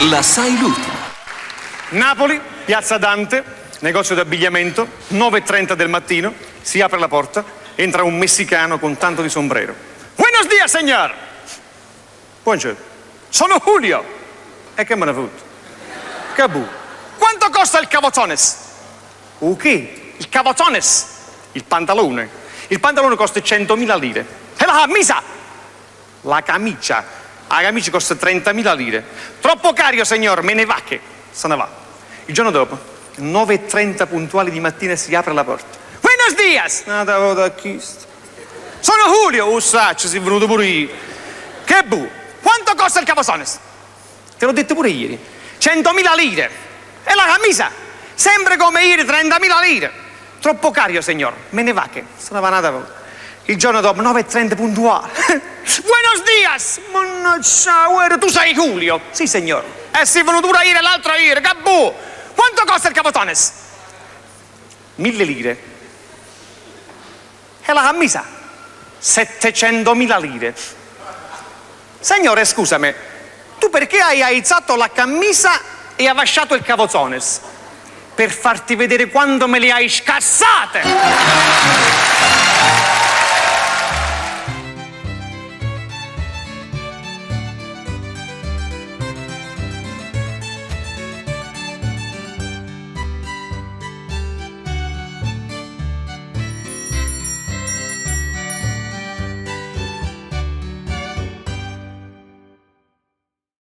La sai l'ultima. Napoli, Piazza Dante, negozio di abbigliamento, 9:30 del mattino, si apre la porta, entra un messicano con tanto di sombrero. Buenos dias, signor! Buongiorno. Sono Julio. E che me ne foto? Cabù. Quanto costa il cavozones? Che? Il cavozones? Il pantalone. Il pantalone costa 100.000 lire. E la camisa? La camicia. La camicia costa 30.000 lire. Troppo caro, signor, me ne va che. Se ne va. Il giorno dopo, 9:30 puntuali di mattina, si apre la porta. Buenos dias! Nada voto chi? Sono Julio. Ussaccio, si è venuto pure io. Che bu? Quanto costa il cavozones? Te l'ho detto pure ieri. 100.000 lire. E la camisa? Sempre come ieri, 30.000 lire. Troppo caro, signor. Me ne va che. Se ne va nada voto. Il giorno dopo, 9:30 puntuale. Buenos dias! Mannaggia, tu sei Julio? Sì, signor. Sei venuto pure ieri, l'altro ieri. Che bu? Quanto costa il cavozones? 1.000 lire. E la camisa? 700.000 lire. Signore, scusami, tu perché hai alzato la camisa e hai lasciato il cavozones? Per farti vedere quando me le hai scassate!